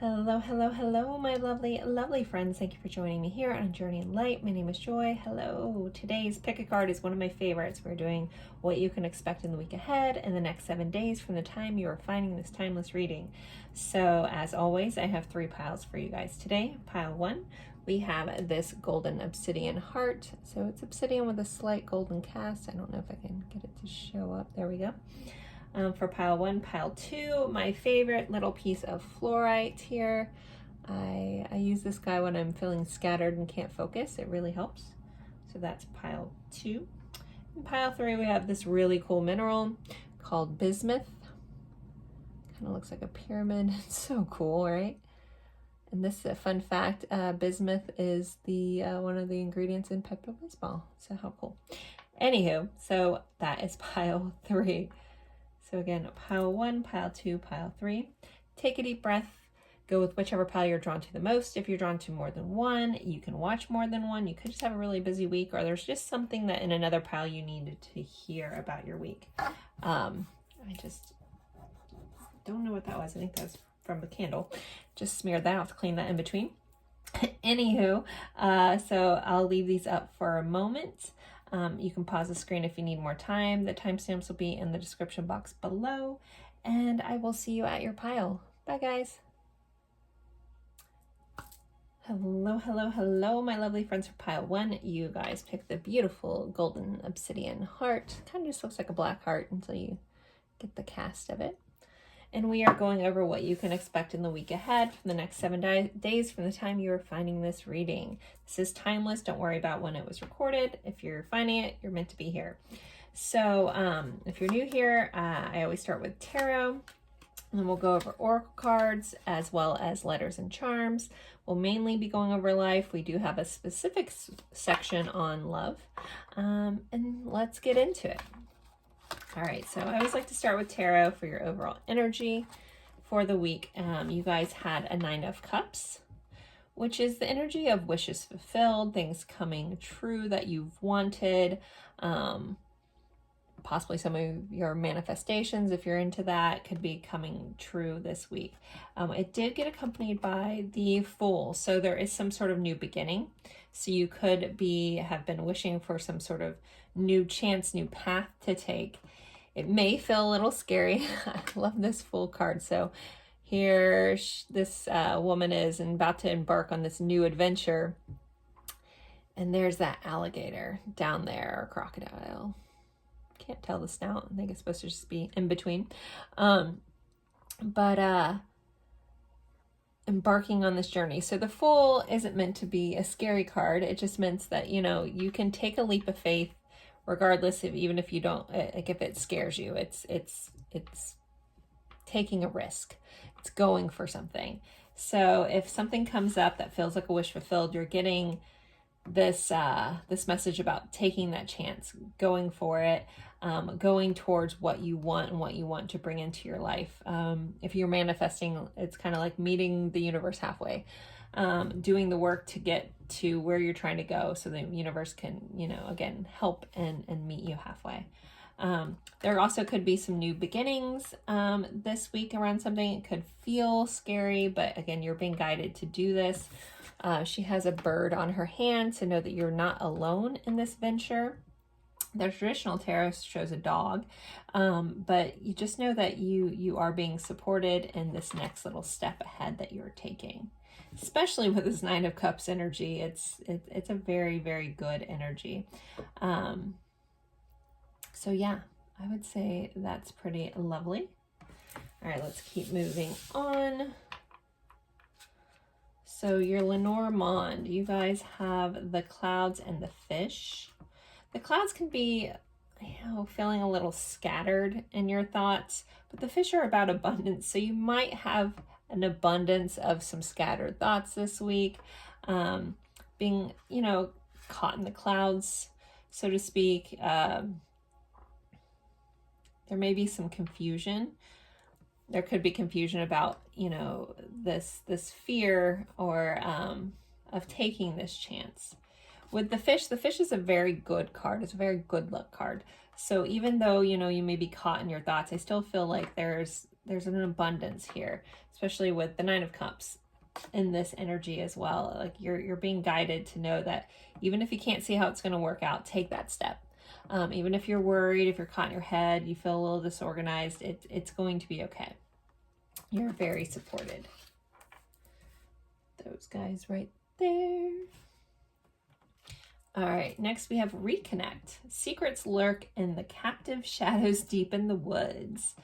Hello, hello, hello, my lovely, lovely friends. Thank you for joining me here on Journey in Light. My name is Joy. Hello. Today's pick a card is one of my favorites. We're doing what you can expect in the week ahead in the next 7 days from the time you are finding this timeless reading. So, as always, I have 3 piles for you guys today. Pile 1, we have this golden obsidian heart. So it's obsidian with a slight golden cast. I don't know if I can get it to show up. There we go. For pile 1, pile 2, my favorite little piece of fluorite here. I use this guy when I'm feeling scattered and can't focus. It really helps. So that's pile 2. In pile 3, we have this really cool mineral called bismuth. Kind of looks like a pyramid. It's so cool, right? And this is a fun fact, bismuth is the one of the ingredients in Pepto-Bismol. So how cool. Anywho, so that is pile 3. So again, pile 1, pile 2, pile 3. Take a deep breath. Go with whichever pile you're drawn to the most. If you're drawn to more than one, you can watch more than one. You could just have a really busy week, or there's just something that in another pile you needed to hear about your week. I just don't know what that was. I think that's from the candle. Just smeared that. I'll have to clean that in between. Anywho, so I'll leave these up for a moment. You can pause the screen if you need more time. The timestamps will be in the description box below, and I will see you at your pile. Bye, guys. Hello, hello, hello, my lovely friends for pile 1. You guys picked the beautiful golden obsidian heart. Kind of just looks like a black heart until you get the cast of it. And we are going over what you can expect in the week ahead from the next 7 days from the time you are finding this reading. This is timeless. Don't worry about when it was recorded. If you're finding it, you're meant to be here. So if you're new here, I always start with tarot. And then we'll go over oracle cards as well as letters and charms. We'll mainly be going over life. We do have a specific section on love. And let's get into it. All right, so I always like to start with tarot for your overall energy for the week. You guys had a 9 of Cups, which is the energy of wishes fulfilled, things coming true that you've wanted, possibly some of your manifestations, if you're into that, could be coming true this week. It did get accompanied by the Fool, so there is some sort of new beginning. So you could have been wishing for some sort of new chance, new path to take. It may feel a little scary. I love this Fool card. So here this woman is about to embark on this new adventure. And there's that alligator down there, or crocodile. Can't tell the snout. I think it's supposed to just be in between. Embarking on this journey. So the Fool isn't meant to be a scary card. It just means that, you know, you can take a leap of faith regardless of, even if you don't, like if it scares you, it's taking a risk. It's going for something. So if something comes up that feels like a wish fulfilled, you're getting this message about taking that chance, going for it, going towards what you want and what you want to bring into your life. If you're manifesting, it's kind of like meeting the universe halfway, doing the work to get to where you're trying to go so the universe can, you know, again, help and meet you halfway. There also could be some new beginnings this week around something. It could feel scary, but again, you're being guided to do this. She has a bird on her hand, so know that you're not alone in this venture. The traditional tarot shows a dog, but you just know that you are being supported in this next little step ahead that you're taking. Especially with this 9 of Cups energy, it's a very, very good energy. So yeah, I would say that's pretty lovely. All right, let's keep moving on. So your Lenormand, you guys have the clouds and the fish. The clouds can be, you know, feeling a little scattered in your thoughts, but the fish are about abundance. So you might have an abundance of some scattered thoughts this week, being, you know, caught in the clouds, so to speak. There may be some confusion. There could be confusion about, you know, this fear or of taking this chance. With the fish is a very good card. It's a very good luck card. So even though, you know, you may be caught in your thoughts, I still feel like there's there's an abundance here, especially with the Nine of Cups in this energy as well. Like you're being guided to know that even if you can't see how it's going to work out, take that step. Even if you're worried, if you're caught in your head, you feel a little disorganized, it's going to be okay. You're very supported. Those guys right there. All right, next we have reconnect. Secrets lurk in the captive shadows deep in the woods.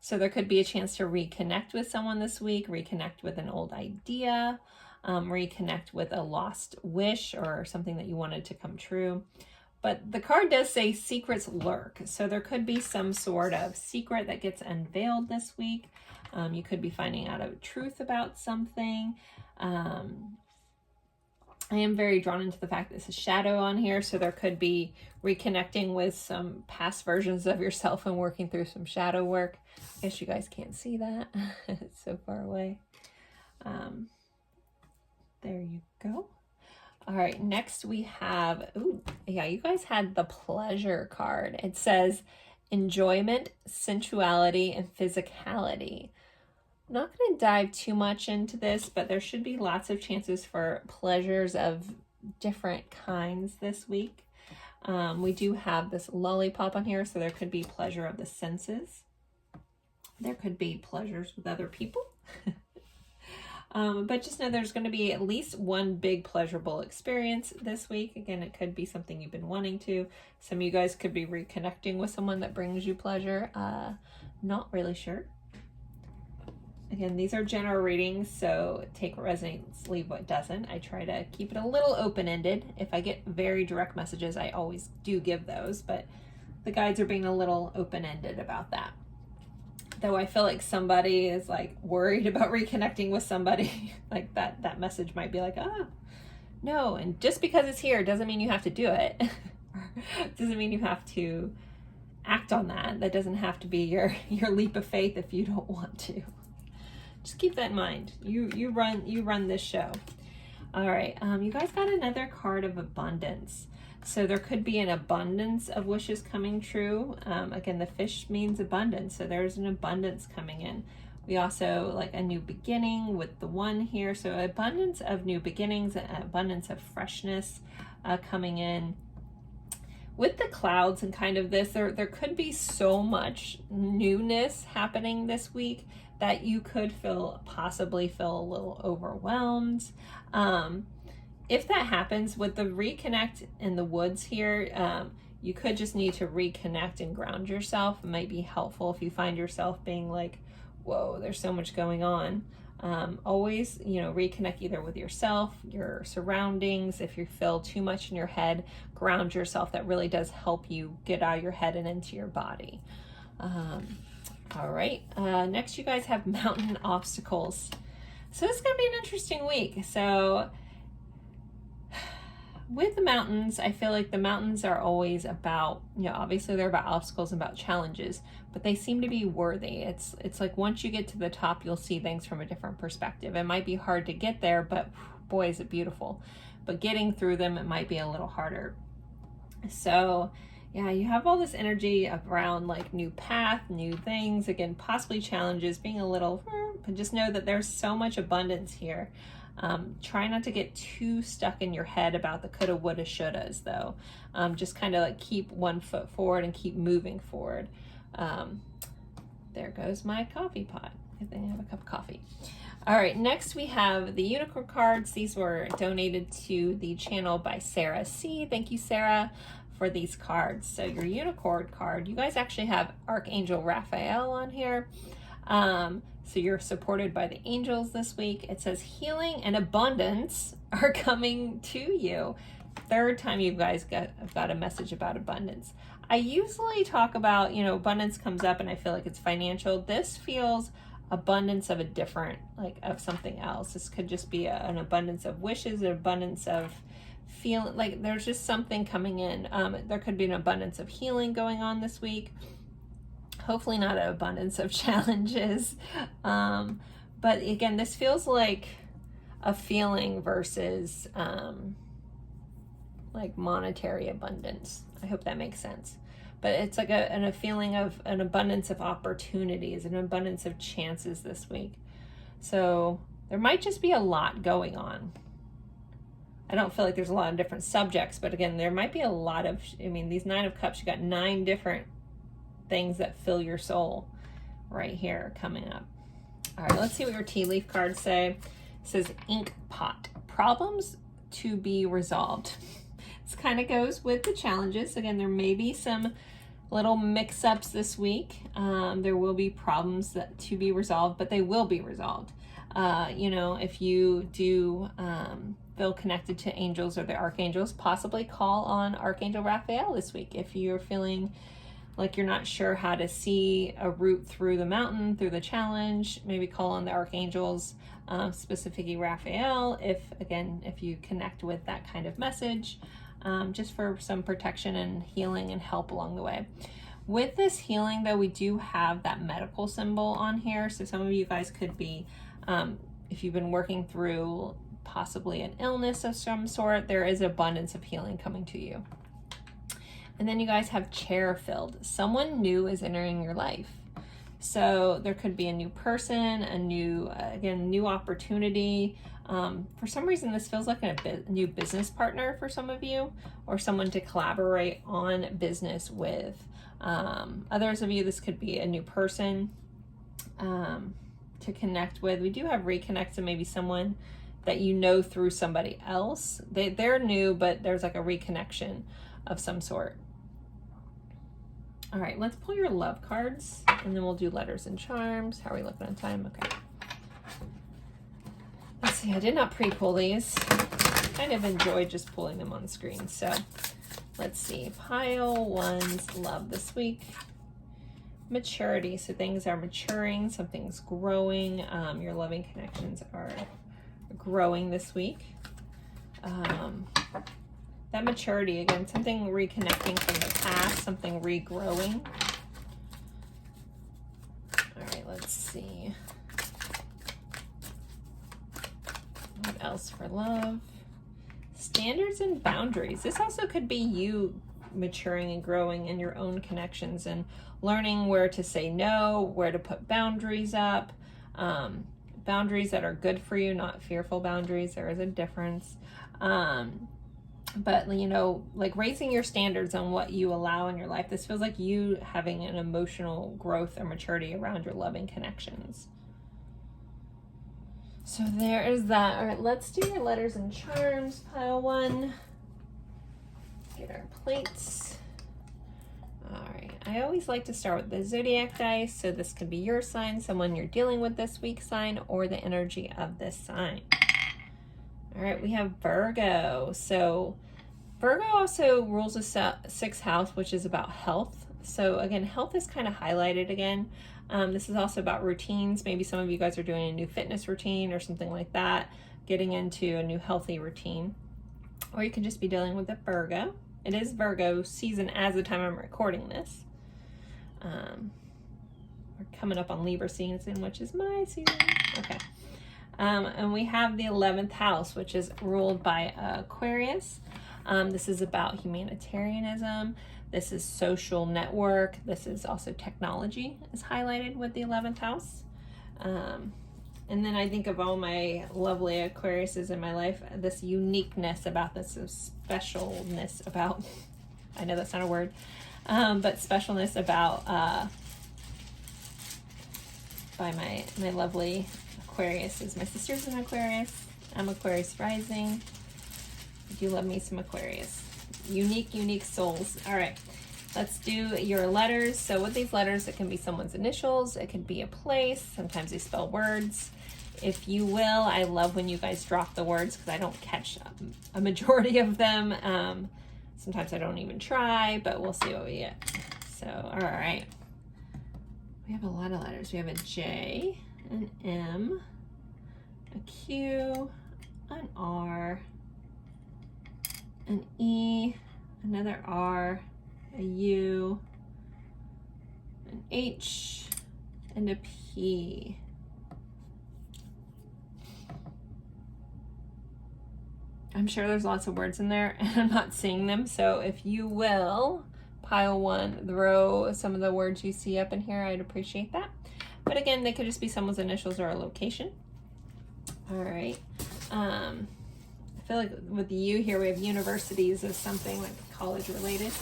So there could be a chance to reconnect with someone this week, reconnect with an old idea, reconnect with a lost wish or something that you wanted to come true. But the card does say secrets lurk. So there could be some sort of secret that gets unveiled this week. You could be finding out a truth about something. I am very drawn into the fact that this is shadow on here, so there could be reconnecting with some past versions of yourself and working through some shadow work. I guess you guys can't see that. It's so far away. There you go. All right, next we have, ooh, yeah, you guys had the pleasure card. It says enjoyment, sensuality, and physicality. I'm not going to dive too much into this, but there should be lots of chances for pleasures of different kinds this week. We do have this lollipop on here, so there could be pleasure of the senses. There could be pleasures with other people. But just know there's going to be at least one big pleasurable experience this week. Again, it could be something you've been wanting to. Some of you guys could be reconnecting with someone that brings you pleasure. Not really sure. Again, these are general readings, so take what resonates, leave what doesn't. I try to keep it a little open-ended. If I get very direct messages, I always do give those, but the guides are being a little open-ended about that. Though I feel like somebody is like worried about reconnecting with somebody, like that message might be like, oh, no. And just because it's here doesn't mean you have to do it. Doesn't mean you have to act on that. That doesn't have to be your leap of faith if you don't want to. Just keep that in mind. You run this show. All right, you guys got another card of abundance. So there could be an abundance of wishes coming true. Again, the fish means abundance, so there's an abundance coming in. We also like a new beginning with the one here. So abundance of new beginnings, abundance of freshness coming in. With the clouds and kind of this, there could be so much newness happening this week that you could possibly feel a little overwhelmed. If that happens with the reconnect in the woods here, you could just need to reconnect and ground yourself. It might be helpful if you find yourself being like, whoa, there's so much going on. Always, reconnect either with yourself, your surroundings. If you feel too much in your head, ground yourself. That really does help you get out of your head and into your body. All right, next you guys have mountain obstacles. So it's gonna be an interesting week. So with the mountains, I feel like the mountains are always about, obviously they're about obstacles and about challenges, but they seem to be worthy. It's like once you get to the top, you'll see things from a different perspective. It might be hard to get there, but boy, is it beautiful. But getting through them, it might be a little harder. So yeah, you have all this energy around like new path, new things, again, possibly challenges, being a little, but just know that there's so much abundance here. Try not to get too stuck in your head about the coulda, woulda, shouldas though. Just kind of like keep one foot forward and keep moving forward. There goes my coffee pot. Good thing I have a cup of coffee. All right, next we have the unicorn cards. These were donated to the channel by Sarah C. Thank you, Sarah, for these cards. So your unicorn card, you guys actually have Archangel Raphael on here. So you're supported by the angels this week. It says healing and abundance are coming to you. Third time you guys got a message about abundance. I usually talk about, abundance comes up and I feel like it's financial. This feels abundance of a different, like of something else. This could just be an abundance of wishes, an abundance of feeling, like there's just something coming in. There could be an abundance of healing going on this week. Hopefully not an abundance of challenges. But again, this feels like a feeling versus like monetary abundance. I hope that makes sense. but it's like a feeling of an abundance of opportunities, an abundance of chances this week. So there might just be a lot going on. I don't feel like there's a lot of different subjects, but again, there might be a lot of, I mean, these 9 of Cups, you got 9 different things that fill your soul right here coming up. All right, let's see what your tea leaf cards say. It says ink pot, problems to be resolved. This kind of goes with the challenges. Again, there may be some little mix-ups this week. There will be problems to be resolved, but they will be resolved. You know, if you do feel connected to angels or the archangels, possibly call on Archangel Raphael this week. If you're feeling like you're not sure how to see a route through the mountain, through the challenge, maybe call on the archangels, specifically Raphael, if you connect with that kind of message, just for some protection and healing and help along the way. With this healing, though, we do have that medical symbol on here. So some of you guys could be, if you've been working through possibly an illness of some sort, there is abundance of healing coming to you. And then you guys have chair filled. Someone new is entering your life. So there could be a new person, a new, new opportunity. For some reason, this feels like a new business partner for some of you, or someone to collaborate on business with. Others of you, this could be a new person to connect with. We do have reconnect, so maybe someone that you know through somebody else. They're new, but there's like a reconnection of some sort. All right, let's pull your love cards, and then we'll do letters and charms. How are we looking on time? Okay. Let's see, I did not pre-pull these. Kind of enjoyed just pulling them on the screen. So let's see, pile 1's love this week. Maturity, so things are maturing, something's growing. Your loving connections are growing this week. That maturity, again, something reconnecting from the past, something regrowing. All right, let's see. What else for love? Standards and boundaries. This also could be you maturing and growing in your own connections and learning where to say no, where to put boundaries up. Boundaries that are good for you, not fearful boundaries. There is a difference. But, you know, like raising your standards on what you allow in your life. This feels like you having an emotional growth or maturity around your loving connections. So there is that. All right, let's do your letters and charms, pile 1. Get our plates. All right, I always like to start with the zodiac dice. So this could be your sign, someone you're dealing with this week sign, or the energy of this sign. All right, we have Virgo. So Virgo also rules the 6th house, which is about health. So again, health is kind of highlighted again. This is also about routines. Maybe some of you guys are doing a new fitness routine or something like that, getting into a new healthy routine. Or you could just be dealing with a Virgo. It is Virgo season as the time I'm recording this. We're coming up on Libra season, which is my season. Okay. And we have the 11th house, which is ruled by Aquarius. This is about humanitarianism. This is social network. This is also technology is highlighted with the 11th house. And then I think of all my lovely Aquariuses in my life, this uniqueness about this, this specialness about, I know that's not a word, but specialness about, by my lovely Aquarius. Is my sister's an Aquarius. I'm Aquarius rising. I do love me some Aquarius. Unique souls. All right, let's do your letters. So with these letters, it can be someone's initials. It could be a place. Sometimes they spell words. If you will, I love when you guys drop the words because I don't catch a majority of them. Sometimes I don't even try, but we'll see what we get. So, all right. We have a lot of letters. We have a J, an M, a Q, an R, an E, another R, a U, an H, and a P. I'm sure there's lots of words in there and I'm not seeing them. So if you will, pile one, throw some of the words you see up in here. I'd appreciate that. But again, they could just be someone's initials or a location. All right. I feel like with the U here, we have universities as something like college related.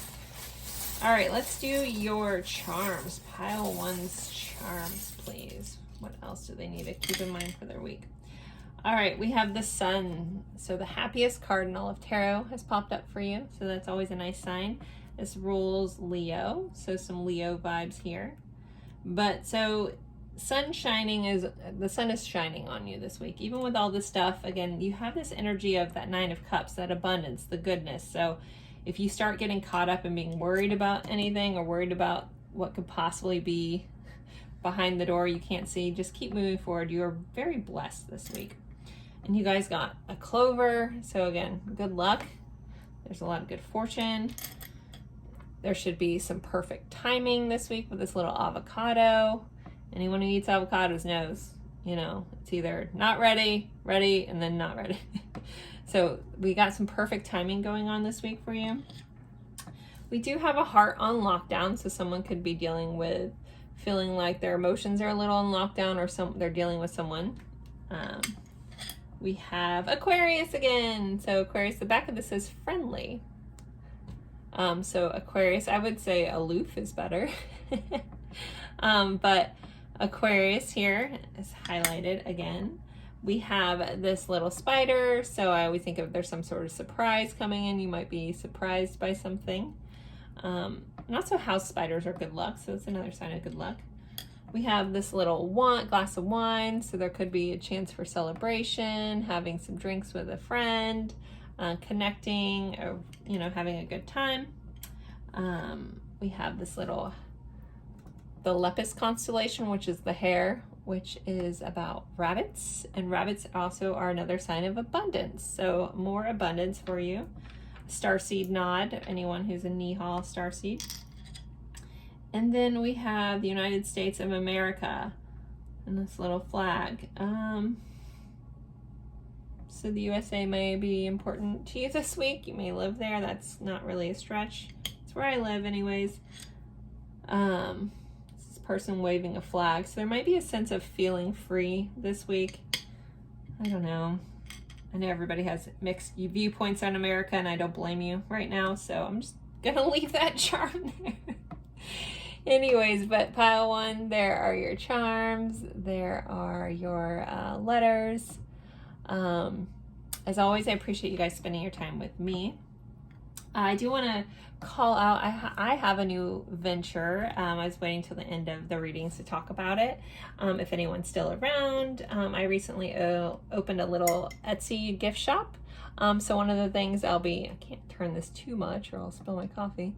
All right, let's do your charms. Pile one's charms, please. What else do they need to keep in mind for their week? All right, we have the Sun. So the happiest card in all of tarot has popped up for you. So that's always a nice sign. This rules Leo. So some Leo vibes here. But so the sun is shining on you this week. Even with all this stuff, again, you have this energy of that Nine of Cups, that abundance, the goodness. So if you start getting caught up in being worried about anything or worried about what could possibly be behind the door you can't see, just keep moving forward. You are very blessed this week. And you guys got a Clover. So again, good luck. There's a lot of good fortune. There should be some perfect timing this week with this little avocado. Anyone who eats avocados knows, you know, it's either not ready, ready, and then not ready. So we got some perfect timing going on this week for you. We do have a heart on lockdown. So someone could be dealing with feeling like their emotions are a little on lockdown, or they're dealing with someone. We have Aquarius again. So Aquarius, the back of this is friendly. So Aquarius, I would say aloof is better. But Aquarius here is highlighted again. We have this little spider. So I always think if there's some sort of surprise coming in, you might be surprised by something. And also house spiders are good luck. So it's another sign of good luck. We have this little glass of wine, so there could be a chance for celebration, having some drinks with a friend, connecting, or, you know, having a good time. We have this the Lepus constellation, which is the hare, which is about rabbits, and rabbits also are another sign of abundance. So more abundance for you. Starseed nod, anyone who's a Nihal starseed. And then we have the United States of America and this little flag. So the USA may be important to you this week. You may live there. That's not really a stretch. It's where I live anyways. This person waving a flag. So there might be a sense of feeling free this week. I don't know. I know everybody has mixed viewpoints on America, and I don't blame you right now. So I'm just going to leave that charm there. Anyways, but pile one, there are your charms. There are your letters. As always, I appreciate you guys spending your time with me. I do want to call out, I have a new venture. I was waiting till the end of the readings to talk about it. If anyone's still around, I recently opened a little Etsy gift shop. So one of the things I can't turn this too much or I'll spill my coffee,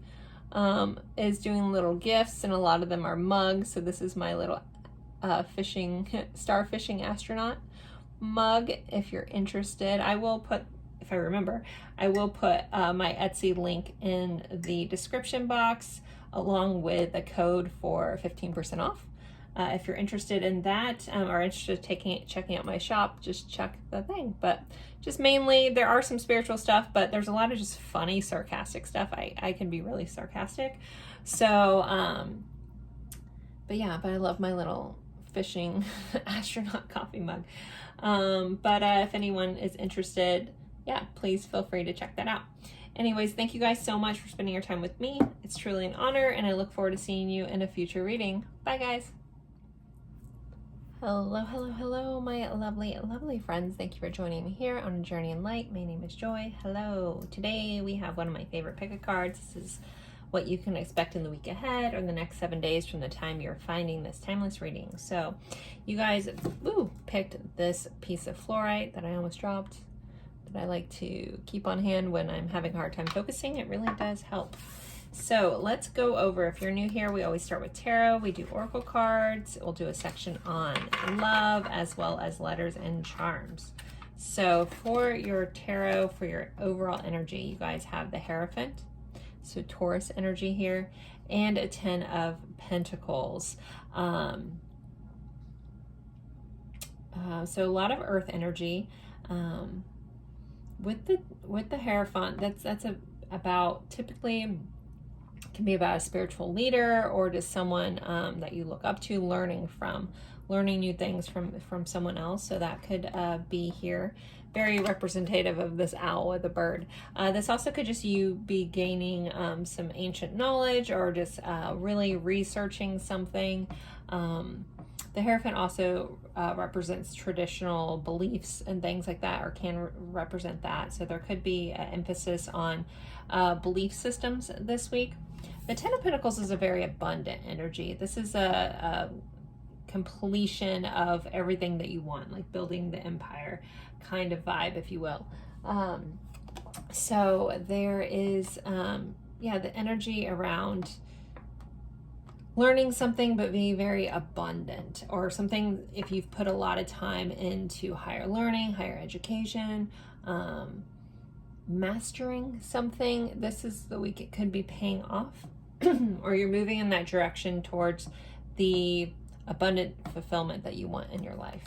is doing little gifts, and a lot of them are mugs. So this is my little starfishing astronaut mug. If you're interested, I will put, if I remember, I will put my Etsy link in the description box along with a code for 15% off. If you're interested in that, or interested in checking out my shop, just check the thing. But just mainly, there are some spiritual stuff, but there's a lot of just funny, sarcastic stuff. I can be really sarcastic. So, but I love my little fishing astronaut coffee mug. But if anyone is interested, please feel free to check that out. Anyways, thank you guys so much for spending your time with me. It's truly an honor, and I look forward to seeing you in a future reading. Bye, guys. Hello, my lovely friends. Thank you for joining me here on A Journey in Light. My name is Joy. Hello. Today we have one of my favorite pick a cards. This is what you can expect in the week ahead or the next 7 days from the time you're finding this timeless reading. So you guys picked this piece of fluorite that I almost dropped, that I like to keep on hand when I'm having a hard time focusing. It really does help. So let's go over, if you're new here, we always start with tarot. We do oracle cards. We'll do a section on love as well as letters and charms. So for your tarot, for your overall energy, you guys have the Hierophant. So Taurus energy here, and a 10 of Pentacles. So a lot of earth energy. With the Hierophant, that's about typically can be about a spiritual leader or just someone that you look up to, learning new things from someone else. So that could be here. Very representative of this owl with a bird. This also could just you be gaining some ancient knowledge or just really researching something. The Hierophant also represents traditional beliefs and things like that, or can represent that. So there could be an emphasis on belief systems this week. The Ten of Pentacles is a very abundant energy. This is a completion of everything that you want, like building the empire kind of vibe, if you will. So there is, the energy around learning something, but being very abundant, or something if you've put a lot of time into higher learning, higher education, mastering something. This is the week it could be paying off, or you're moving in that direction towards the abundant fulfillment that you want in your life.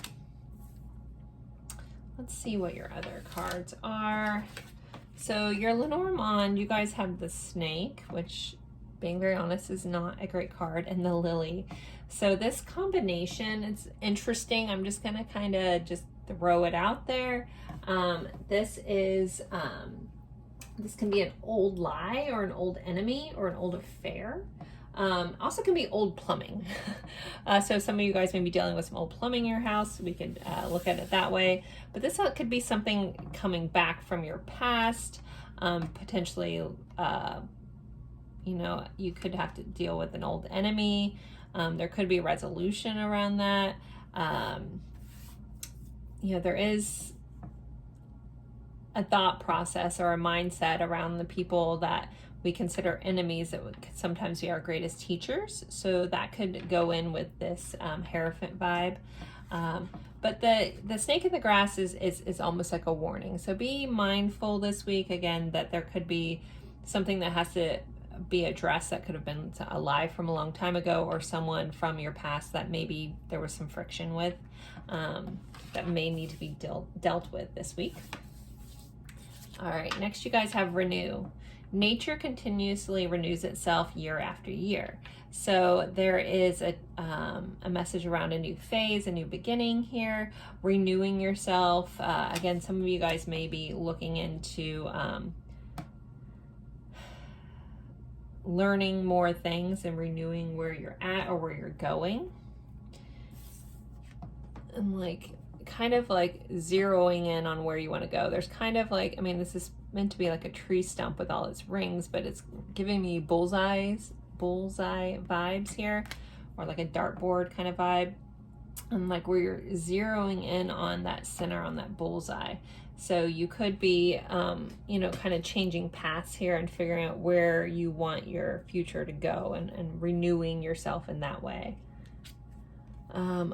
Let's see what your other cards are. So your Lenormand, you guys have the snake, which, being very honest, is not a great card, and the lily. So this combination, it's interesting. I'm just gonna kind of just throw it out there. This can be an old lie or an old enemy or an old affair. Also can be old plumbing. So some of you guys may be dealing with some old plumbing in your house. We could look at it that way. But this could be something coming back from your past. Potentially, you could have to deal with an old enemy. There could be a resolution around that. There is a thought process or a mindset around the people that we consider enemies that would sometimes be our greatest teachers. So that could go in with this Hierophant vibe. But the snake in the grass is almost like a warning. So be mindful this week, again, that there could be something that has to be addressed that could have been a lie from a long time ago, or someone from your past that maybe there was some friction with, that may need to be dealt with this week. All right, next you guys have renew. Nature continuously renews itself year after year. So there is a message around a new phase, a new beginning here, renewing yourself. Again, some of you guys may be looking into learning more things and renewing where you're at or where you're going. And kind of zeroing in on where you want to go. There's kind of this is meant to be like a tree stump with all its rings, but it's giving me bullseye vibes here, or like a dartboard kind of vibe, and where you're zeroing in on that center, on that bullseye. So you could be kind of changing paths here and figuring out where you want your future to go, and renewing yourself in that way.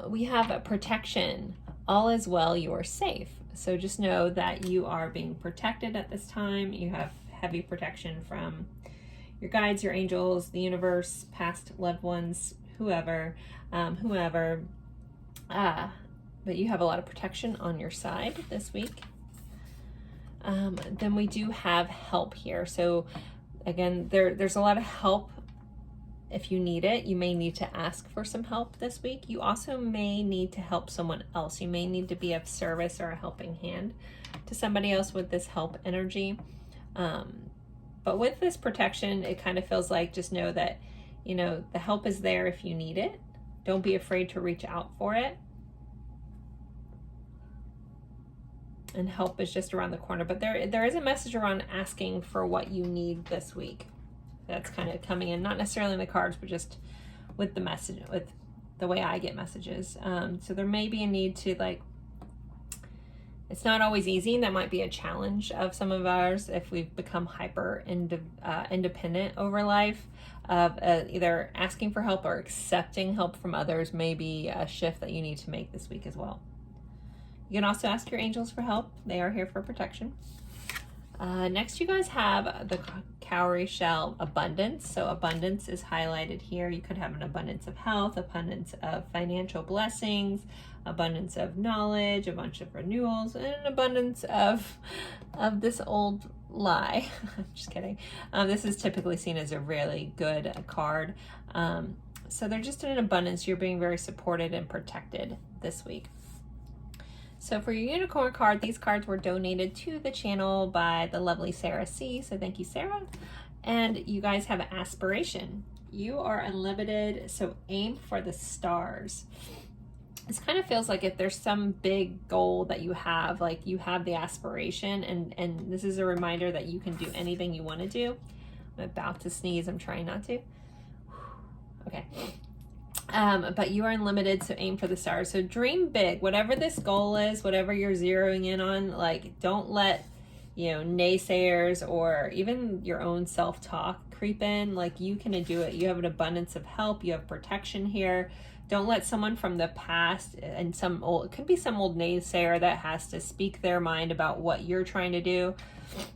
We have a protection. All is well, you are safe. So just know that you are being protected at this time. You have heavy protection from your guides, your angels, the universe, past loved ones, whoever. But you have a lot of protection on your side this week. Then we do have help here. So again, there's a lot of help. If you need it, you may need to ask for some help this week. You also may need to help someone else. You may need to be of service or a helping hand to somebody else with this help energy. But with this protection, it kind of feels like, just know that, the help is there if you need it. Don't be afraid to reach out for it. And help is just around the corner. But there is a message around asking for what you need this week. That's kind of coming in, not necessarily in the cards, but just with the message, with the way I get messages. So there may be a need to it's not always easy. That might be a challenge of some of ours if we've become hyper independent over life. Either asking for help or accepting help from others may be a shift that you need to make this week as well. You can also ask your angels for help. They are here for protection. Next, you guys have the cowrie shell abundance. So abundance is highlighted here. You could have an abundance of health, abundance of financial blessings, abundance of knowledge, a bunch of renewals, and an abundance of this old lie. I'm just kidding. This is typically seen as a really good card. So they're just in an abundance. You're being very supported and protected this week. So for your unicorn card, these cards were donated to the channel by the lovely Sarah C. So thank you, Sarah. And you guys have aspiration. You are unlimited, so aim for the stars. This kind of feels like if there's some big goal that you have, like you have the aspiration, and this is a reminder that you can do anything you want to do. I'm about to sneeze. I'm trying not to. Okay. But you are unlimited, so aim for the stars. So dream big, whatever this goal is, whatever you're zeroing in on, like don't let, naysayers or even your own self-talk creep in. Like you can do it. You have an abundance of help. You have protection here. Don't let someone from the past and it could be some old naysayer that has to speak their mind about what you're trying to do.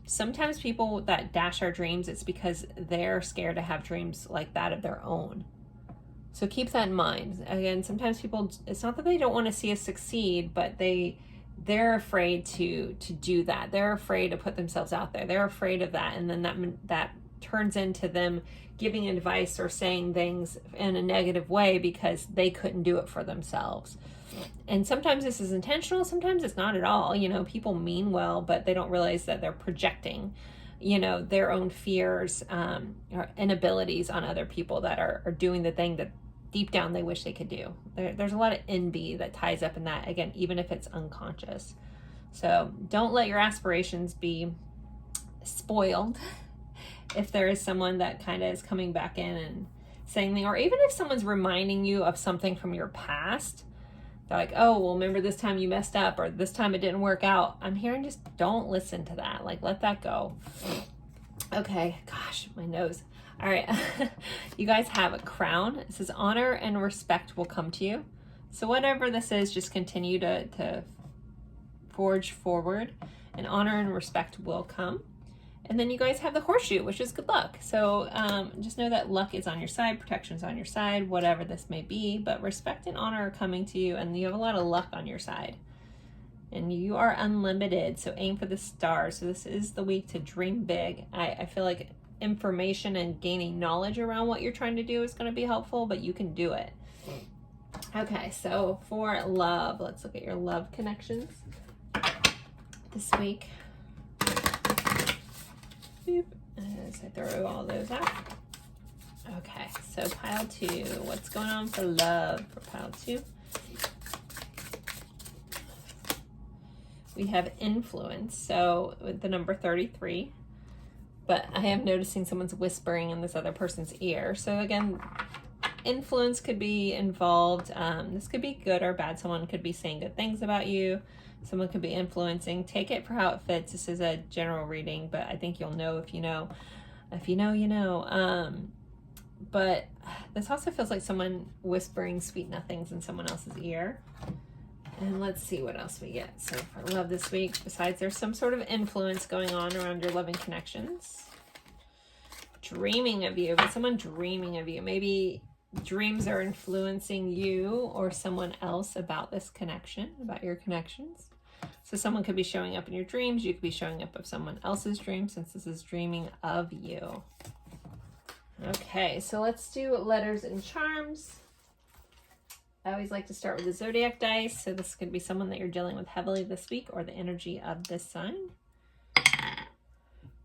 Sometimes people that dash our dreams, it's because they're scared to have dreams like that of their own. So keep that in mind. Again, sometimes people, it's not that they don't want to see us succeed, but they're afraid to do that. They're afraid to put themselves out there. They're afraid of that. And then that turns into them giving advice or saying things in a negative way because they couldn't do it for themselves. And sometimes this is intentional. Sometimes it's not at all. People mean well, but they don't realize that they're projecting their own fears or inabilities on other people that are doing the thing that deep down they wish they could do. There's a lot of envy that ties up in that, again, even if it's unconscious. So don't let your aspirations be spoiled if there is someone that kind of is coming back in and saying, or even if someone's reminding you of something from your past. They're like, oh, well, remember this time you messed up, or this time it didn't work out. I'm hearing just don't listen to that. Like, let that go. Okay, gosh, my nose. All right, you guys have a crown. It says honor and respect will come to you. So whatever this is, just continue to forge forward, and honor and respect will come. And then you guys have the horseshoe, which is good luck. So just know that luck is on your side, protection's on your side, whatever this may be, but respect and honor are coming to you, and you have a lot of luck on your side. And you are unlimited, so aim for the stars. So this is the week to dream big. I feel like information and gaining knowledge around what you're trying to do is going to be helpful, but you can do it. Okay, so for love, let's look at your love connections this week. As I throw all those out. Okay, so pile 2. What's going on for love for pile 2? We have influence, so with the number 33. But I am noticing someone's whispering in this other person's ear. So again, influence could be involved. This could be good or bad. Someone could be saying good things about you. Someone could be influencing. Take it for how it fits. This is a general reading, but I think you'll know if you know. If you know, you know. But this also feels like someone whispering sweet nothings in someone else's ear. And let's see what else we get. So for love this week, besides there's some sort of influence going on around your loving connections. Dreaming of you, but someone dreaming of you. Maybe dreams are influencing you or someone else about this connection, about your connections. So someone could be showing up in your dreams. You could be showing up of someone else's dream, since this is dreaming of you. Okay, so let's do letters and charms. I always like to start with the zodiac dice. So this could be someone that you're dealing with heavily this week, or the energy of this sign.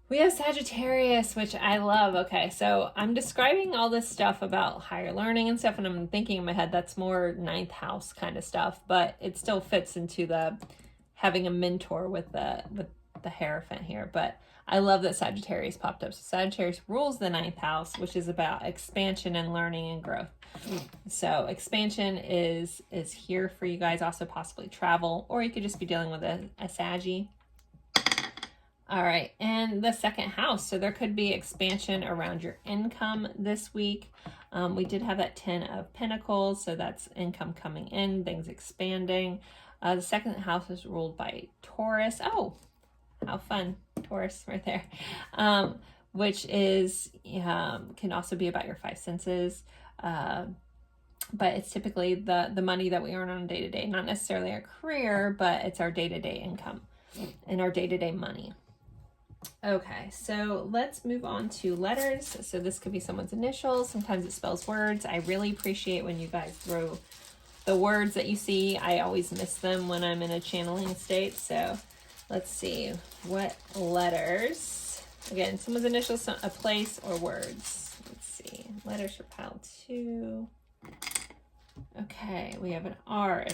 We have Sagittarius, which I love. Okay, so I'm describing all this stuff about higher learning and stuff, and I'm thinking in my head that's more 9th house kind of stuff, but it still fits into the having a mentor with the Hierophant here. But I love that Sagittarius popped up. So Sagittarius rules the 9th house, which is about expansion and learning and growth. So expansion is here for you guys. Also possibly travel, or you could just be dealing with a Saggy. All right, and the 2nd house. So there could be expansion around your income this week. We did have that 10 of Pentacles, so that's income coming in, things expanding. The 2nd house is ruled by Taurus. Oh, how fun. Taurus right there. Which is, can also be about your 5 senses. But it's typically the money that we earn on a day-to-day, not necessarily our career, but it's our day-to-day income and our day-to-day money. Okay, so let's move on to letters. So this could be someone's initials. Sometimes it spells words. I really appreciate when you guys throw the words that you see. I always miss them when I'm in a channeling state. So let's see what letters. Again, someone's initials, a place, or words. Let's see. Letters for pile 2. Okay, we have an R,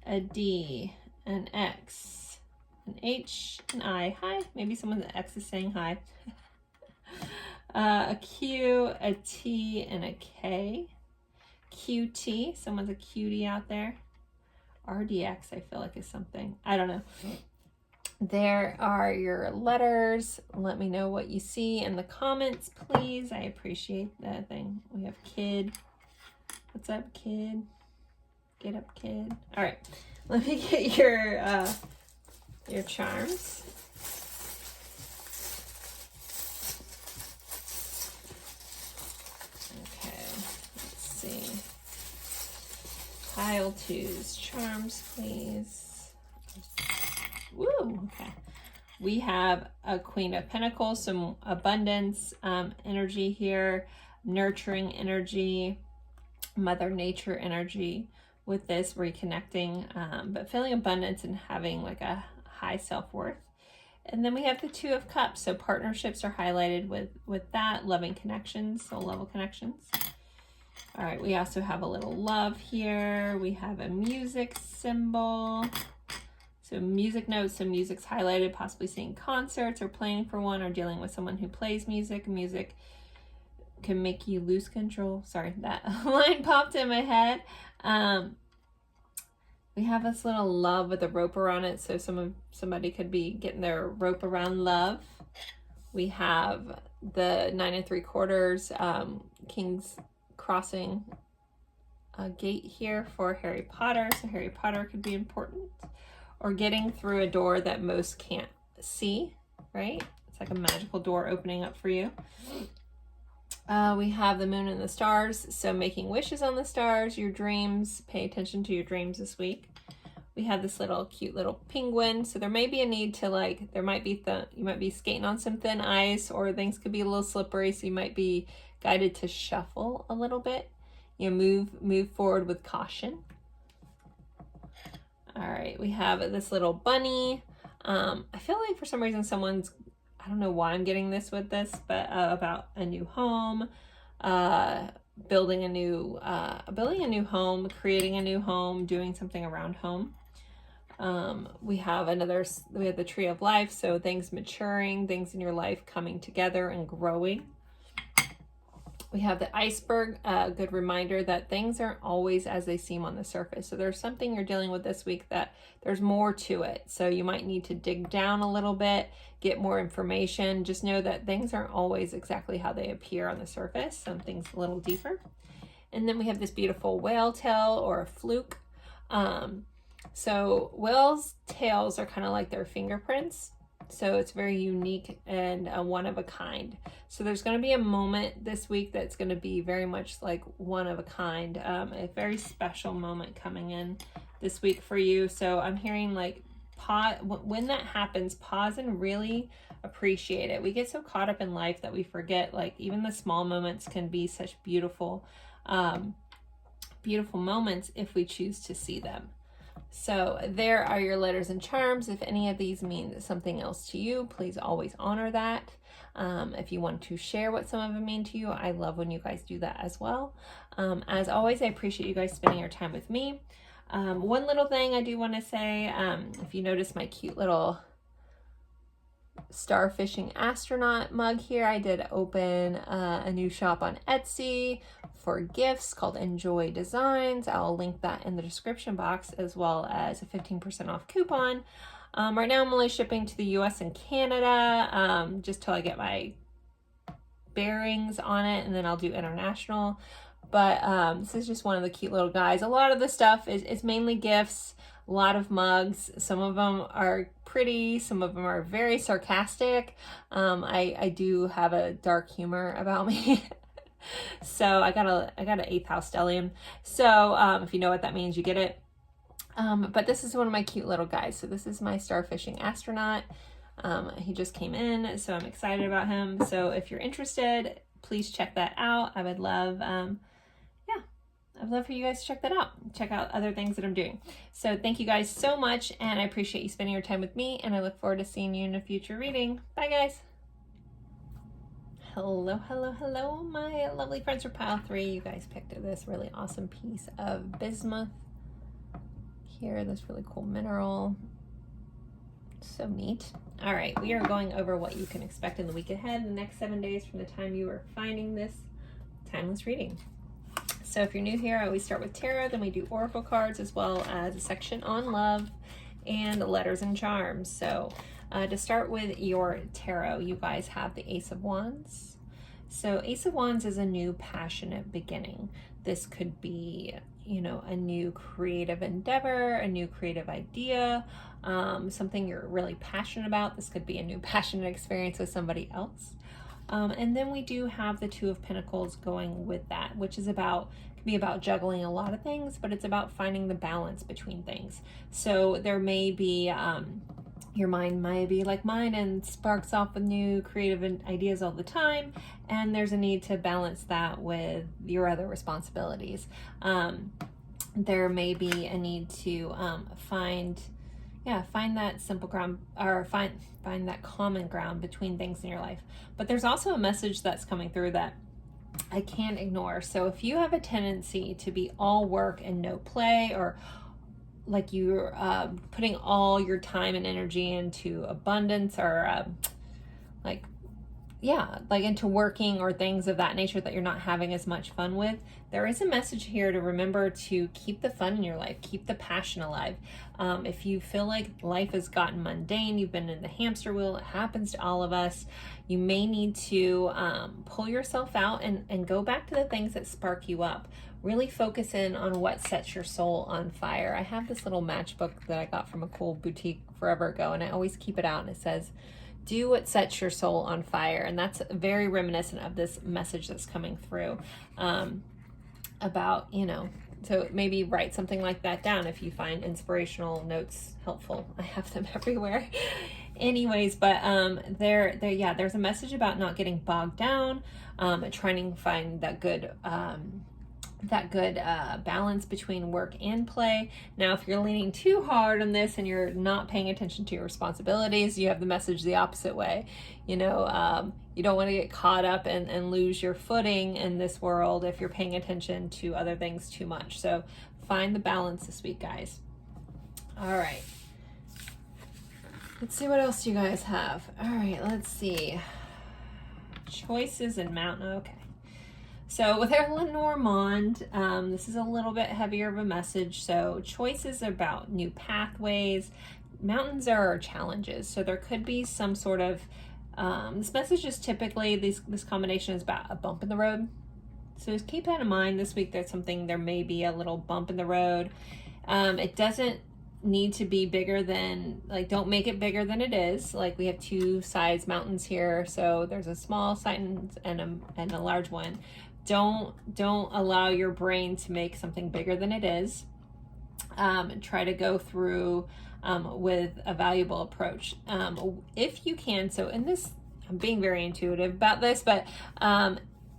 a D, an X, an H, an I. Hi. Maybe someone's X is saying hi. A Q, a T, and a K. QT. Someone's a cutie out there. RDX, I feel like is something. I don't know. There are your letters. Let me know what you see in the comments, please. I appreciate that thing. We have kid. What's up, kid? Get up, kid. All right. Let me get your charms. Okay. Let's see. Pile 2's charms, please. Woo, okay. We have a Queen of Pentacles, some abundance energy here, nurturing energy, Mother Nature energy with this, reconnecting, but feeling abundance and having like a high self-worth. And then we have the Two of Cups, so partnerships are highlighted with that, loving connections, soul level connections. All right, we also have a little love here. We have a music symbol. So music notes, so music's highlighted, possibly seeing concerts or playing for one or dealing with someone who plays music. Music can make you lose control. Sorry, that line popped in my head. We have this little love with a rope around it, so somebody could be getting their rope around love. We have the 9 3/4 King's crossing a gate here for Harry Potter, so Harry Potter could be important. Or getting through a door that most can't see, right? It's like a magical door opening up for you. We have the moon and the stars, so making wishes on the stars, your dreams. Pay attention to your dreams this week. We have this little cute little penguin, so there may be a need to you might be skating on some thin ice, or things could be a little slippery, so you might be guided to shuffle a little bit. You know, move forward with caution. All right, we have this little bunny. I feel like for some reason I don't know why I'm getting this with this, but about a new home, building a new home, creating a new home, doing something around home. We have the Tree of Life, so things maturing, things in your life coming together and growing. We have the iceberg, a good reminder that things aren't always as they seem on the surface. So there's something you're dealing with this week that there's more to it. So you might need to dig down a little bit, get more information. Just know that things aren't always exactly how they appear on the surface. Something's a little deeper. And then we have this beautiful whale tail or a fluke. So whales' tails are kind of like their fingerprints. So it's very unique and one of a kind. So there's going to be a moment this week that's going to be very much like one of a kind, a very special moment coming in this week for you. So I'm hearing like when that happens, pause and really appreciate it. We get so caught up in life that we forget like even the small moments can be such beautiful, beautiful moments if we choose to see them. So there are your letters and charms. If any of these mean something else to you, please always honor that. If you want to share what some of them mean to you, I love when you guys do that as well. As always, I appreciate you guys spending your time with me. One little thing I do want to say, if you notice my cute little starfishing astronaut mug here, I did open a new shop on Etsy for gifts called Enjoy Designs. I'll link that in the description box, as well as a 15% off coupon. Right now I'm only shipping to the US and Canada, just till I get my bearings on it, and then I'll do international. But this is just one of the cute little guys. A lot of the stuff is mainly gifts, a lot of mugs. Some of them are pretty, some of them are very sarcastic. I do have a dark humor about me. So I got an 8th house stellium. So if you know what that means, you get it. But this is one of my cute little guys. So this is my starfishing astronaut. He just came in, so I'm excited about him. So if you're interested, please check that out. I would love, I'd love for you guys to check that out. Check out other things that I'm doing. So thank you guys so much, and I appreciate you spending your time with me, and I look forward to seeing you in a future reading. Bye, guys. Hello, hello, hello, my lovely friends for pile 3. You guys picked this really awesome piece of bismuth here, this really cool mineral. So neat. All right, we are going over what you can expect in the week ahead, the next 7 days from the time you are finding this timeless reading. So if you're new here, I always start with tarot, then we do oracle cards, as well as a section on love and letters and charms. So to start with your tarot, you guys have the Ace of Wands. So Ace of Wands is a new passionate beginning. This could be, you know, a new creative endeavor, a new creative idea, something you're really passionate about. This could be a new passionate experience with somebody else. And then we do have the Two of Pentacles going with that, which is can be about juggling a lot of things, but it's about finding the balance between things. So there may be, your mind might be like mine and sparks off with new creative ideas all the time. And there's a need to balance that with your other responsibilities. There may be a need to find that simple ground, or find that common ground between things in your life. But there's also a message that's coming through that I can't ignore. So if you have a tendency to be all work and no play, or like you're putting all your time and energy into abundance, or into working or things of that nature that you're not having as much fun with, there is a message here to remember to keep the fun in your life, keep the passion alive. If you feel like life has gotten mundane, you've been in the hamster wheel, it happens to all of us, you may need to pull yourself out and go back to the things that spark you up. Really focus in on what sets your soul on fire. I have this little matchbook that I got from a cool boutique forever ago, and I always keep it out, and it says, do what sets your soul on fire. And that's very reminiscent of this message that's coming through about, you know, so maybe write something like that down if you find inspirational notes helpful. I have them everywhere. Anyways, but there's a message about not getting bogged down, trying to find that good balance between work and play. Now, if you're leaning too hard on this and you're not paying attention to your responsibilities, you have the message the opposite way. You know, you don't want to get caught up and lose your footing in this world if you're paying attention to other things too much. So find the balance this week, guys. All right. Let's see what else you guys have. All right, let's see. Choices and mountain. Okay. So with our Lenormand, this is a little bit heavier of a message. So choices about new pathways. Mountains are challenges. So there could be some sort of, this message is typically, this combination is about a bump in the road. So just keep that in mind this week. There may be a little bump in the road. It doesn't need to be bigger than, like, don't make it bigger than it is. Like, we have two size mountains here. So there's a small side and a large one. Don't allow your brain to make something bigger than it is. Try to go through with a valuable approach if you can. So in this, I'm being very intuitive about this, but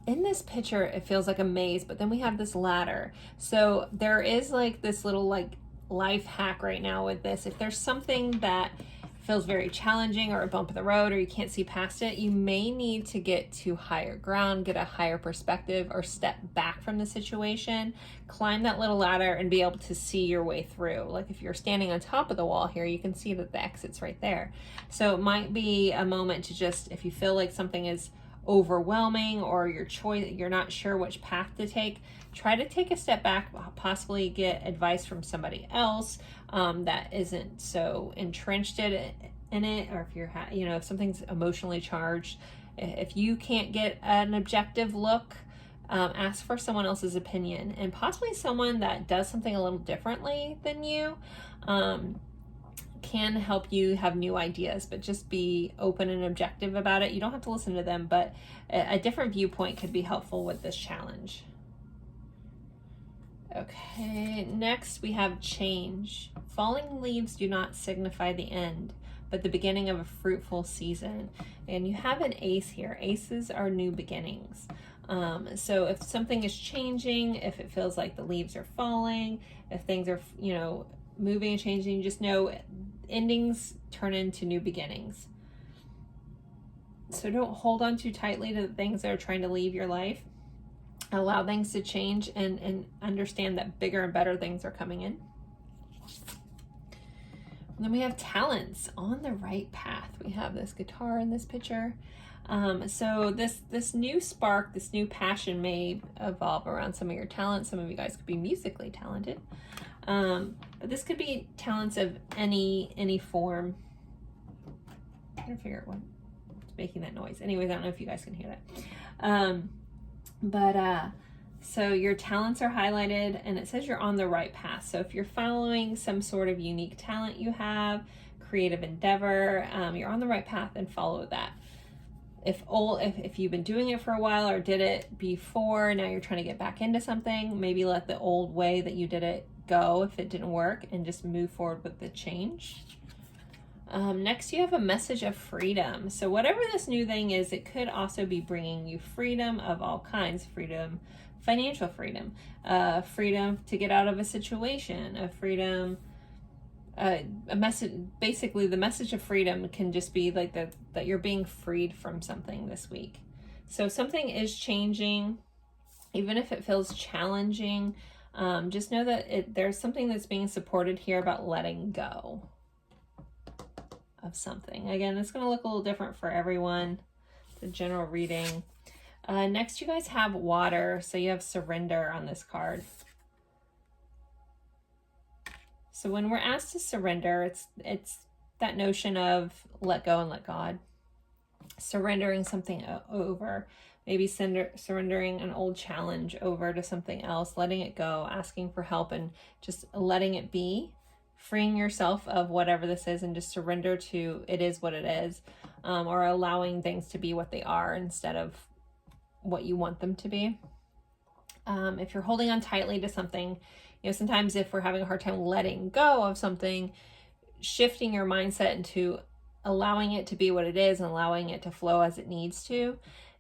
in this picture it feels like a maze, but then we have this ladder. So there is like this little like life hack right now with this. If there's something that feels very challenging or a bump in the road or you can't see past it, you may need to get to higher ground, get a higher perspective, or step back from the situation, climb that little ladder and be able to see your way through. Like if you're standing on top of the wall here, you can see that the exit's right there. So it might be a moment to just, if you feel like something is overwhelming or you're not sure which path to take, try to take a step back, possibly get advice from somebody else that isn't so entrenched in it, or if you're if something's emotionally charged, if you can't get an objective look, ask for someone else's opinion, and possibly someone that does something a little differently than you can help you have new ideas. But just be open and objective about it. You don't have to listen to them, but a different viewpoint could be helpful with this challenge. Okay, next we have change. Falling leaves do not signify the end, but the beginning of a fruitful season. And you have an ace here. Aces are new beginnings. So if something is changing, if it feels like the leaves are falling, if things are, you know, moving and changing, just know endings turn into new beginnings. So don't hold on too tightly to the things that are trying to leave your life. Allow things to change and understand that bigger and better things are coming in. And then we have talents on the right path. We have this guitar in this picture. So this new spark, this new passion may evolve around some of your talents. Some of you guys could be musically talented. But this could be talents of any form. I'm trying to figure out what's making that noise. Anyways, I don't know if you guys can hear that. So your talents are highlighted and it says you're on the right path. So if you're following some sort of unique talent you have, creative endeavor, you're on the right path and follow that. If you've been doing it for a while or did it before, now you're trying to get back into something, maybe let the old way that you did it go if it didn't work and just move forward with the change. Next, you have a message of freedom. So whatever this new thing is, it could also be bringing you freedom of all kinds. Freedom, financial freedom, freedom to get out of a situation, a freedom, a message. Basically, the message of freedom can just be like that you're being freed from something this week. So something is changing, even if it feels challenging. Just know that there's something that's being supported here about letting go of something. Again, it's going to look a little different for everyone. It's a general reading. Next, you guys have water. So you have surrender on this card. So when we're asked to surrender, it's that notion of let go and let God. Surrendering something over. Maybe surrendering an old challenge over to something else, letting it go, asking for help, and just letting it be. Freeing yourself of whatever this is and just surrender to it is what it is, or allowing things to be what they are instead of what you want them to be. If you're holding on tightly to something, you know, sometimes if we're having a hard time letting go of something, shifting your mindset into allowing it to be what it is and allowing it to flow as it needs to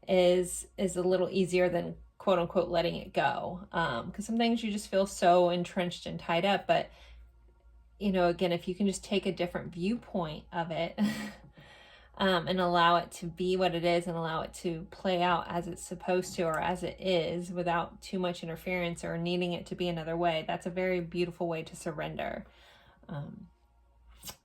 is a little easier than quote unquote letting it go. Because some things you just feel so entrenched and tied up, but you know, again, if you can just take a different viewpoint of it and allow it to be what it is and allow it to play out as it's supposed to or as it is without too much interference or needing it to be another way, that's a very beautiful way to surrender.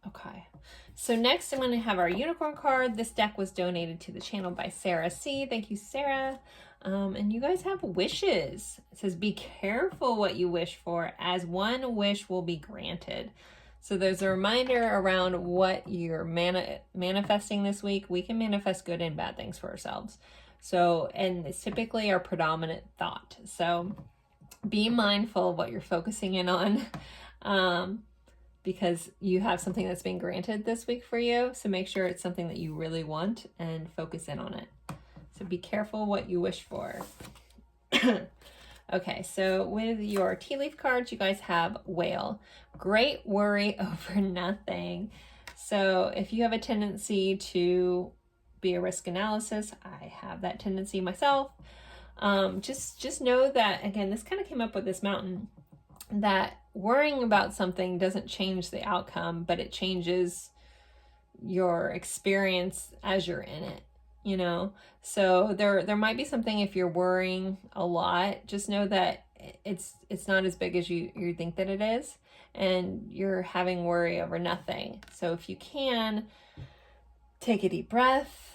Okay, so next I'm going to have our unicorn card. This deck was donated to the channel by Sarah C. Thank you, Sarah. And you guys have wishes. It says, be careful what you wish for, as one wish will be granted. So there's a reminder around what you're manifesting this week. We can manifest good and bad things for ourselves. So, and it's typically our predominant thought. So be mindful of what you're focusing in on, because you have something that's being granted this week for you. So make sure it's something that you really want and focus in on it. So be careful what you wish for. Okay, so with your tea leaf cards, you guys have whale. Great worry over nothing. So if you have a tendency to be a risk analysis, I have that tendency myself. Just know that, again, this kind of came up with this mountain, that worrying about something doesn't change the outcome, but it changes your experience as you're in it. You know, so there might be something, if you're worrying a lot, just know that it's not as big as you think that it is, and you're having worry over nothing. So if you can, take a deep breath,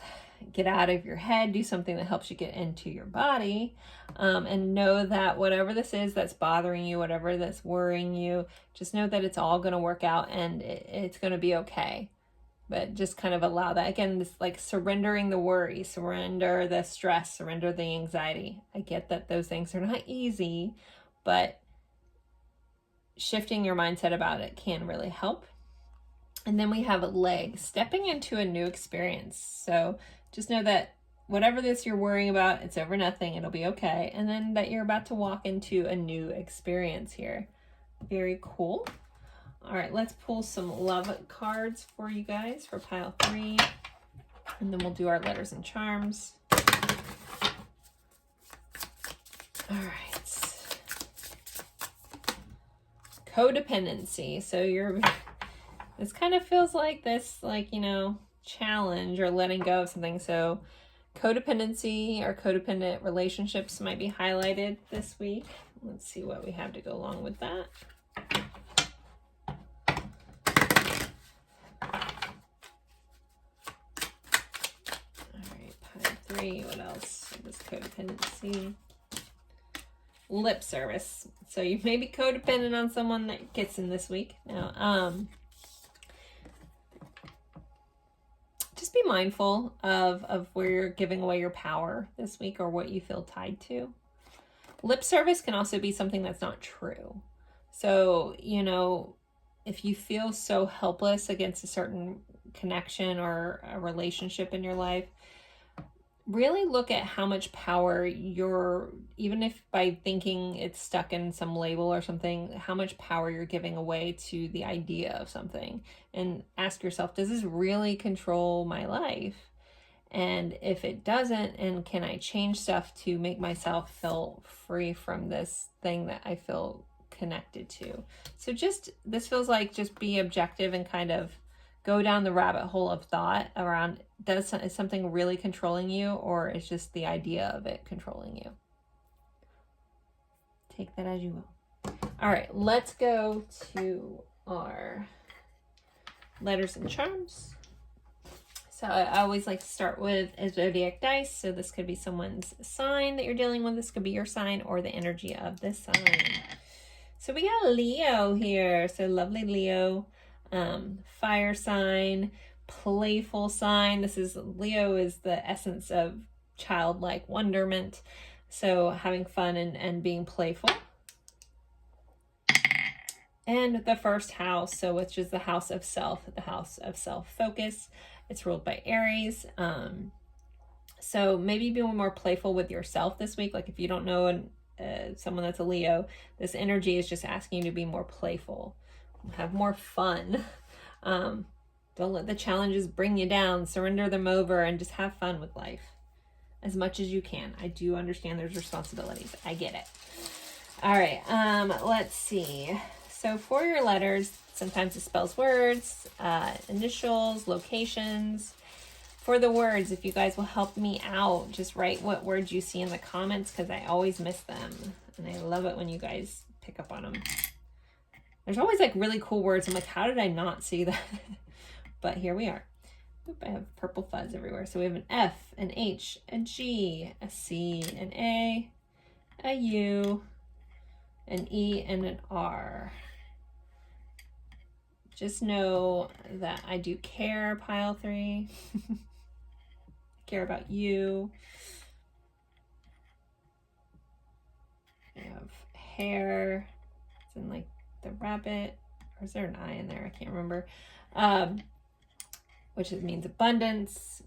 get out of your head, do something that helps you get into your body, and know that whatever this is that's bothering you, whatever that's worrying you, just know that it's all going to work out and it's going to be okay. But just kind of allow that. Again, this like surrendering the worry, surrender the stress, surrender the anxiety. I get that those things are not easy, but shifting your mindset about it can really help. And then we have a leg, stepping into a new experience. So just know that whatever this you're worrying about, it's over nothing. It'll be okay. And then that you're about to walk into a new experience here. Very cool. All right, let's pull some love cards for you guys for pile 3. And then we'll do our letters and charms. All right. Codependency. So this kind of feels like this, like, you know, challenge or letting go of something. So codependency or codependent relationships might be highlighted this week. Let's see what we have to go along with that. What else? This codependency. Lip service. So you may be codependent on someone that gets in this week. Now, just be mindful of where you're giving away your power this week or what you feel tied to. Lip service can also be something that's not true. So, you know, if you feel so helpless against a certain connection or a relationship in your life, really look at how much power even if by thinking it's stuck in some label or something, how much power you're giving away to the idea of something. And ask yourself, does this really control my life? And if it doesn't, and can I change stuff to make myself feel free from this thing that I feel connected to? So this feels like just be objective and kind of go down the rabbit hole of thought around, is something really controlling you, or is just the idea of it controlling you? Take that as you will. All right, let's go to our letters and charms. So I always like to start with a zodiac dice. So this could be someone's sign that you're dealing with. This could be your sign or the energy of this sign. So we got Leo here. So lovely Leo. Fire sign, playful sign. Leo is the essence of childlike wonderment. So having fun and being playful. And the first house, so which is the house of self, the house of self-focus. It's ruled by Aries. So maybe be more playful with yourself this week. Like if you don't know someone that's a Leo, this energy is just asking you to be more playful. Have more fun. Don't let the challenges bring you down. Surrender them over and just have fun with life as much as you can. I do understand there's responsibilities. I get it. All right. Let's see. So for your letters, sometimes it spells words, initials, locations. For the words, if you guys will help me out, just write what words you see in the comments because I always miss them. And I love it when you guys pick up on them. There's always like really cool words. I'm like, how did I not see that? But here we are. Oop, I have purple fuzz everywhere. So we have an F, an H, a G, a C, an A, a U, an E, and an R. Just know that I do care, pile 3. Care about you. I have hair. It's in like the rabbit, or is there an I in there? I can't remember. Which means abundance.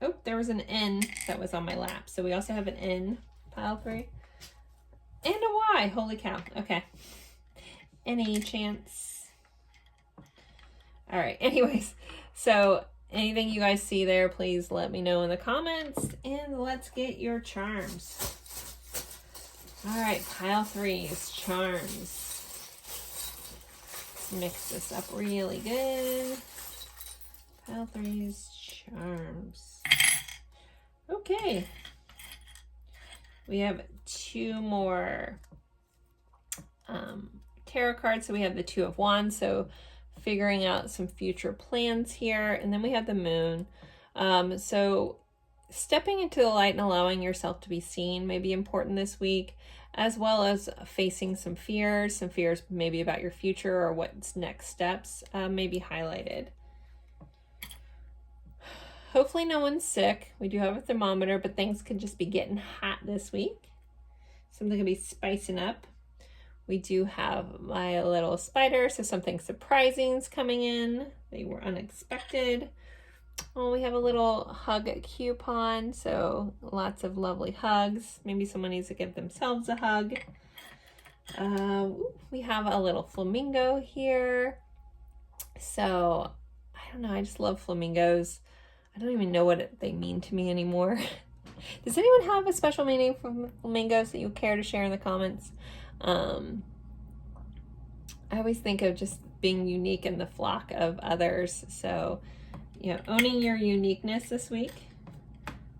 Oh, there was an N that was on my lap. So we also have an N, pile 3. And a Y, holy cow. Okay. Any chance? All right, anyways. So anything you guys see there, please let me know in the comments. And let's get your charms. All right, pile 3's charms. Mix this up really good. Pile 3's charms. Okay. We have 2 more tarot cards. So we have the 2 of Wands. So figuring out some future plans here. And then we have the Moon. So stepping into the light and allowing yourself to be seen may be important this week, as well as facing some fears maybe about your future or what's next steps may be highlighted. Hopefully no one's sick. We do have a thermometer, but things could just be getting hot this week. Something could be spicing up. We do have my little spider, so something surprising's coming in. They were unexpected. Oh, we have a little hug coupon, so lots of lovely hugs. Maybe someone needs to give themselves a hug. We have a little flamingo here. So I don't know, I just love flamingos. I don't even know what they mean to me anymore. Does anyone have a special meaning for flamingos that you care to share in the comments? I always think of just being unique in the flock of others. So, you know, owning your uniqueness this week.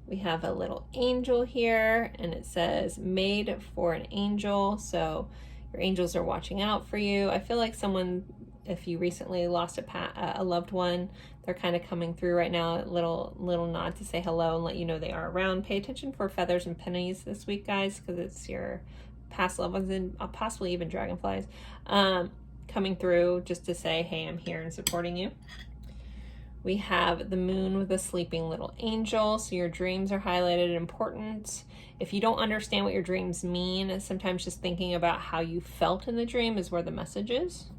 We have a little angel here, and it says made for an angel. So your angels are watching out for you. I feel like someone, if you recently lost a loved one, they're kind of coming through right now. A little nod to say hello and let you know they are around. Pay attention for feathers and pennies this week, guys, because it's your past loved ones and possibly even dragonflies coming through just to say, hey, I'm here and supporting you. We have the moon with a sleeping little angel. So your dreams are highlighted important. If you don't understand what your dreams mean, sometimes just thinking about how you felt in the dream is where the message is.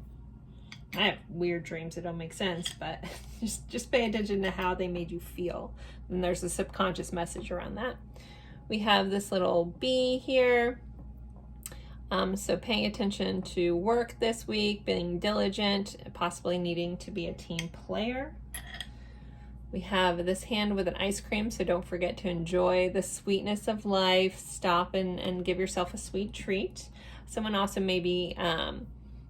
I have weird dreams that don't make sense, but just pay attention to how they made you feel. And there's a subconscious message around that. We have this little bee here. So paying attention to work this week, being diligent, possibly needing to be a team player. We have this hand with an ice cream, so don't forget to enjoy the sweetness of life. Stop and give yourself a sweet treat. Someone also may be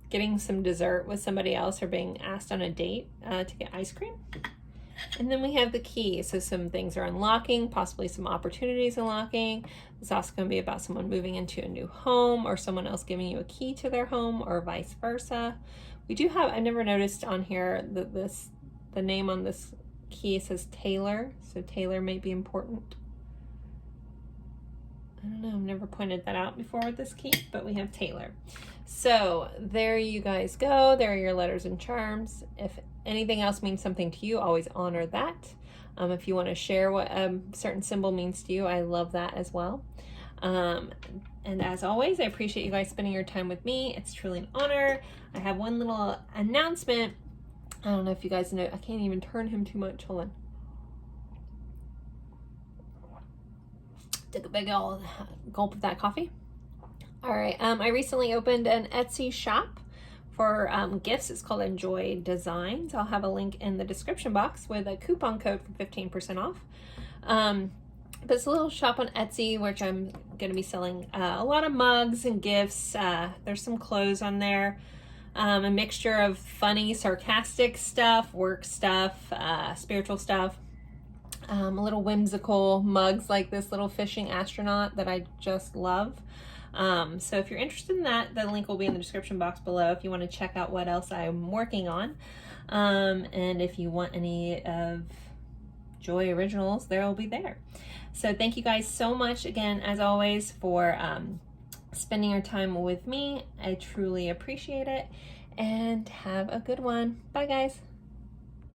getting some dessert with somebody else or being asked on a date to get ice cream. And then we have the key. So some things are unlocking, possibly some opportunities unlocking. It's also going to be about someone moving into a new home or someone else giving you a key to their home or vice versa. We do have, I never noticed on here that the name on this key says Taylor. So Taylor may be important. I don't know, I've never pointed that out before with this key, but we have Taylor. So there you guys go. There are your letters and charms. If anything else means something to you, always honor that. If you want to share what a certain symbol means to you, I love that as well. And as always, I appreciate you guys spending your time with me. It's truly an honor. I have one little announcement. I don't know if you guys know, I can't even turn him too much. Hold on. Took a big old gulp of that coffee. All right, I recently opened an Etsy shop for gifts. It's called Enjoy Designs. I'll have a link in the description box with a coupon code for 15% off. But it's a little shop on Etsy, which I'm going to be selling a lot of mugs and gifts. There's some clothes on there. A mixture of funny, sarcastic stuff, work stuff, spiritual stuff. A little whimsical mugs like this little fishing astronaut that I just love. So if you're interested in that, the link will be in the description box below if you want to check out what else I'm working on. And if you want any of Joy originals, they'll be there. So thank you guys so much again, as always, for spending your time with me. I truly appreciate it, and have a good one. Bye guys.